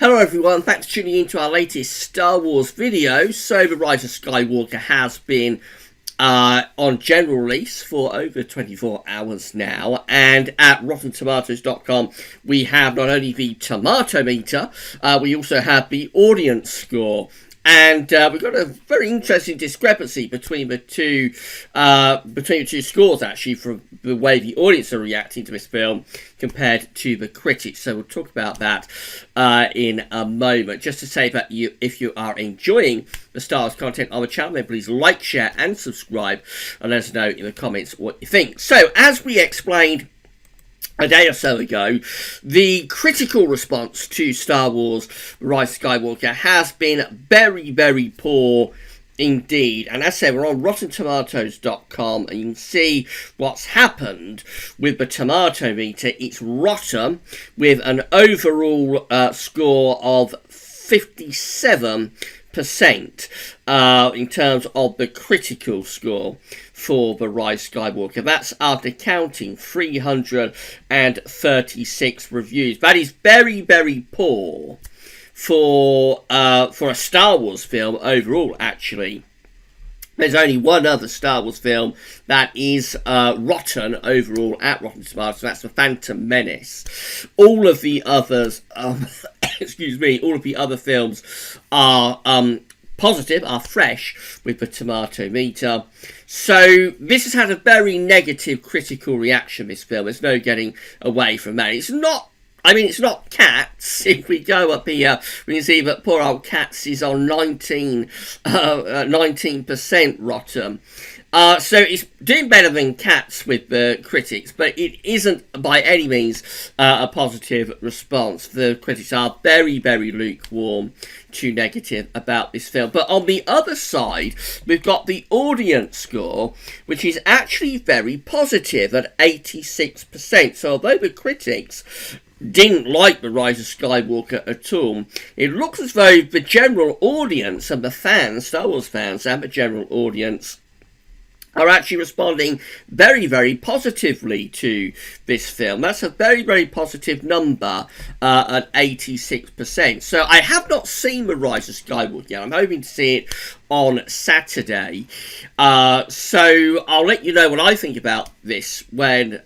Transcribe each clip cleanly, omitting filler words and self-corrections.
Hello everyone, thanks for tuning in to our latest Star Wars video. So the Rise of Skywalker has been on general release for over 24 hours now, and at RottenTomatoes.com we have not only the tomato meter, we also have the audience score. And we've got a very interesting discrepancy between the two scores, actually, from the way the audience are reacting to this film compared to the critics. So we'll talk about that in a moment. Just to say that if you are enjoying the Star Wars content on the channel, then please like, share, and subscribe, and let us know in the comments what you think. So, as we explained a day or so ago, the critical response to Star Wars Rise of Skywalker has been very, very poor indeed. And as I said, we're on RottenTomatoes.com, and you can see what's happened with the tomato meter. It's rotten, with an overall score of 57% in terms of the critical score for the Rise of Skywalker. That's after counting 336 reviews. That is very, very poor for a Star Wars film overall, actually. There's only one other Star Wars film that is rotten overall at Rotten Tomatoes. That's The Phantom Menace. All of the others, all of the other films are positive, are fresh with the tomato meter. So this has had a very negative critical reaction, this film. There's no getting away from that. It's not Cats. If we go up here, we can see that poor old Cats is on 19% rotten. So it's doing better than Cats with the critics, but it isn't by any means a positive response. The critics are very, very lukewarm to negative about this film. But on the other side, we've got the audience score, which is actually very positive at 86%. So although the critics didn't like the Rise of Skywalker at all, it looks as though the general audience and the fans, Star Wars fans and the general audience, are actually responding very, very positively to this film. That's a very, very positive number at 86%. So I have not seen The Rise of Skywalker yet. I'm hoping to see it on Saturday. So I'll let you know what I think about this when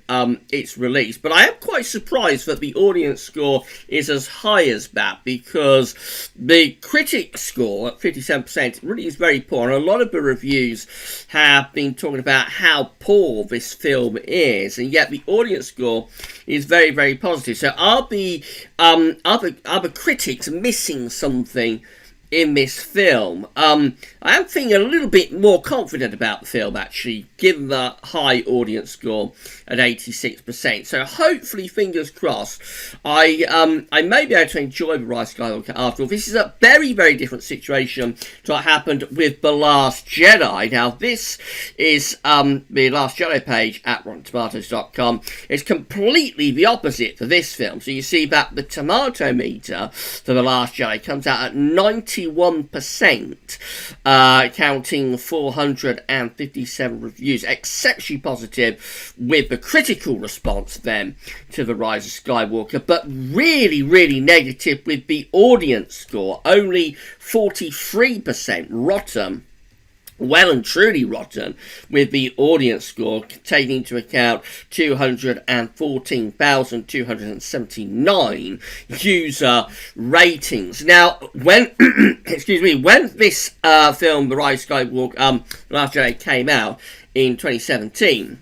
it's released. But I am quite surprised that the audience score is as high as that, because the critic score at 57% really is very poor. And a lot of the reviews have been talking about how poor this film is, and yet the audience score is very, very positive. So are the other critics missing something in this film? I am feeling a little bit more confident about the film, actually, given the high audience score at 86%. So hopefully, fingers crossed, I may be able to enjoy The Rise of Skywalker after all. This is a very, very different situation to what happened with The Last Jedi. Now, this is the Last Jedi page at RottenTomatoes.com. It's completely the opposite for this film. So you see that the tomato meter for The Last Jedi comes out at 91%, counting 457 reviews. Exceptionally positive with the critical response then to The Rise of Skywalker, but really, really negative with the audience score. Only 43% rotten. Well and truly rotten with the audience score, taking into account 214,279 user ratings. Now, when when this film, The Rise of Skywalker, Last Jedi, came out in 2017,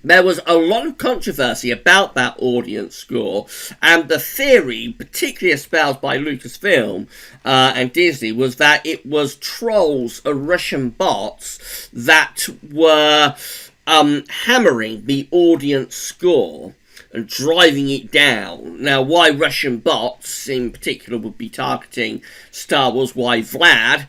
there was a lot of controversy about that audience score, and the theory, particularly espoused by Lucasfilm and Disney, was that it was trolls and Russian bots that were hammering the audience score and driving it down. Now, why Russian bots in particular would be targeting Star Wars, why Vlad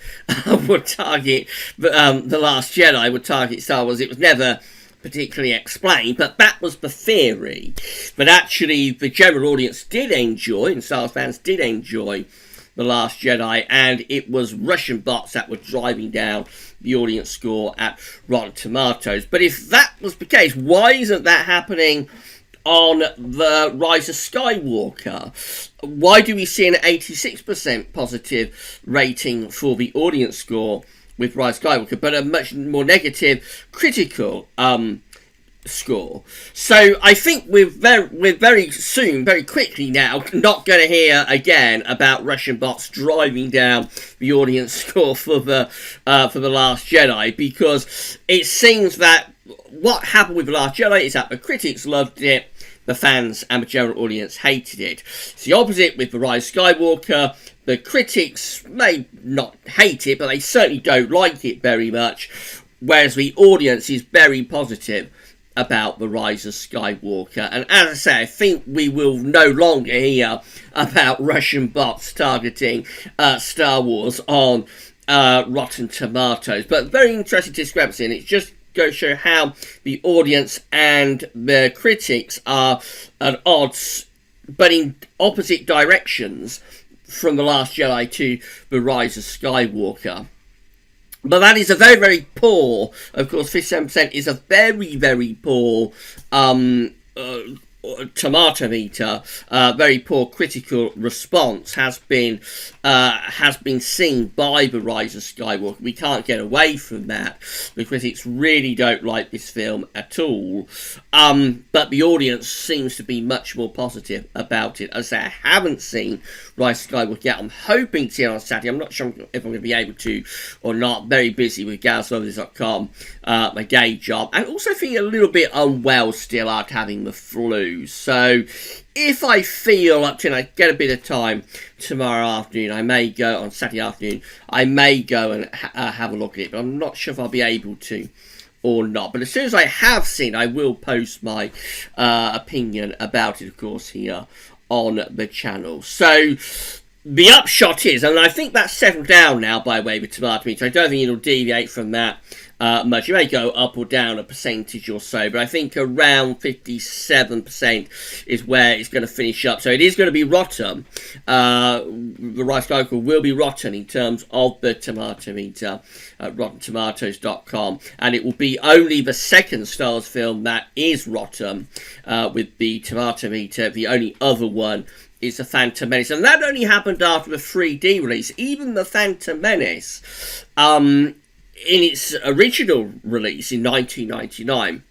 would target The Last Jedi, would target Star Wars, it was never particularly explained, but that was the theory. But actually, the general audience did enjoy, and Star Wars fans did enjoy The Last Jedi, and it was Russian bots that were driving down the audience score at Rotten Tomatoes. But if that was the case, why isn't that happening on the Rise of Skywalker. Why do we see an 86% positive rating for the audience score with Rise of Skywalker, but a much more negative critical score? So I think we're very soon, very quickly now, not going to hear again about Russian bots driving down the audience score for the Last Jedi, because it seems that what happened with the Last Jedi is that the critics loved it, the fans and the general audience hated it. It's the opposite with the Rise of Skywalker. The critics may not hate it, but they certainly don't like it very much, whereas the audience is very positive about the Rise of Skywalker. And as I say, I think we will no longer hear about Russian bots targeting Star Wars on Rotten Tomatoes. But very interesting discrepancy, and it just goes to show how the audience and the critics are at odds, but in opposite directions, from The Last Jedi to The Rise of Skywalker. But that is a very, very poor, of course, 57% is a very, very poor tomato meter, very poor critical response has been seen by The Rise of Skywalker. We can't get away from that. The critics really don't like this film at all, but the audience seems to be much more positive about it. As I say, I haven't seen Rise of Skywalker yet. I'm hoping to see it on Saturday. I'm not sure if I'm going to be able to or not. Very busy with GalsLovers.com, my day job, and also feeling a little bit unwell still after having the flu. So if I feel up to, and I get a bit of time tomorrow afternoon, I may go on Saturday afternoon, I may go and have a look at it, but I'm not sure if I'll be able to or not. But as soon as I have seen, I will post my opinion about it, of course, here on the channel. So the upshot is, and I think that's settled down now by way of the tomato meter, I don't think it'll deviate from that much. It may go up or down a percentage or so, but I think around 57% is where it's going to finish up. So it is going to be rotten. The Rise of Skywalker will be rotten in terms of the tomato meter at RottenTomatoes.com, and it will be only the second Star Wars film that is rotten with the tomato meter. The only other one is The Phantom Menace, and that only happened after the 3D release. Even The Phantom Menace, in its original release in 1999,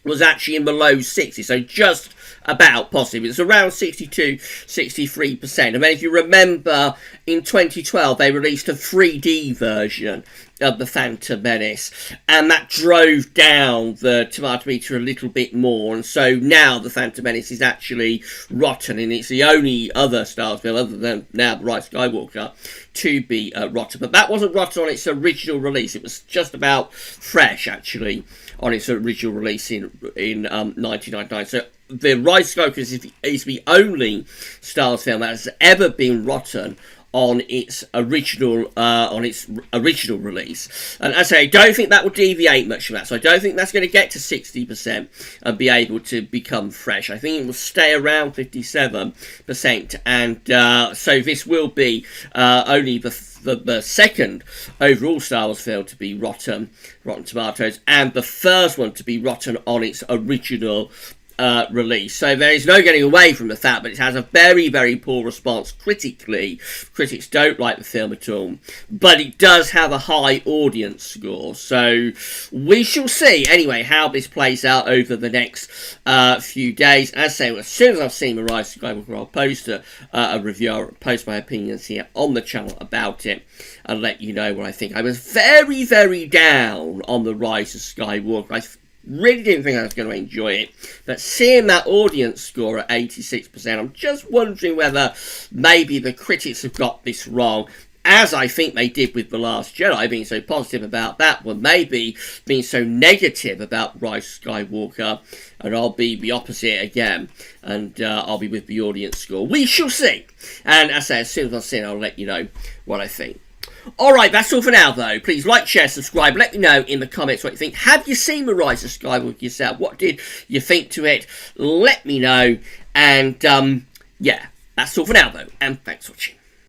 was actually in the low 60s, so just about positive. It's around 62, 63%. And then if you remember, in 2012, they released a 3D version of The Phantom Menace, and that drove down the tomato meter a little bit more, and so now The Phantom Menace is actually rotten, and it's the only other Star Wars film, other than now The Rise of Skywalker, to be rotten. But that wasn't rotten on its original release. It was just about fresh, actually, on its original release in 1999. So The Rise of Skywalker is the only Star Wars film that has ever been rotten on its original release. And as I say, I don't think that will deviate much from that. So I don't think that's going to get to 60% and be able to become fresh. I think it will stay around 57%. And so this will be only the second overall Star Wars film to be Rotten Tomatoes, and the first one to be rotten on its original release. So there is no getting away from the fact, but it has a very, very poor response critically. Critics don't like the film at all, but it does have a high audience score. So we shall see anyway how this plays out over the next few days. As I say, as soon as I've seen The Rise of Skywalker, I'll post a review, I'll post my opinions here on the channel about it and let you know what I think. I was very, very down on The Rise of Skywalker. I really didn't think I was going to enjoy it, but seeing that audience score at 86%, I'm just wondering whether maybe the critics have got this wrong, as I think they did with The Last Jedi, being so positive about that one, maybe being so negative about Rise of Skywalker, and I'll be the opposite again, and I'll be with the audience score. We shall see, and as I say, as soon as I've seen it, I'll let you know what I think. Alright, that's all for now though. Please like, share, subscribe. Let me know in the comments what you think. Have you seen The Rise of Skywalker yourself? What did you think to it? Let me know. And yeah, that's all for now though. And thanks for watching.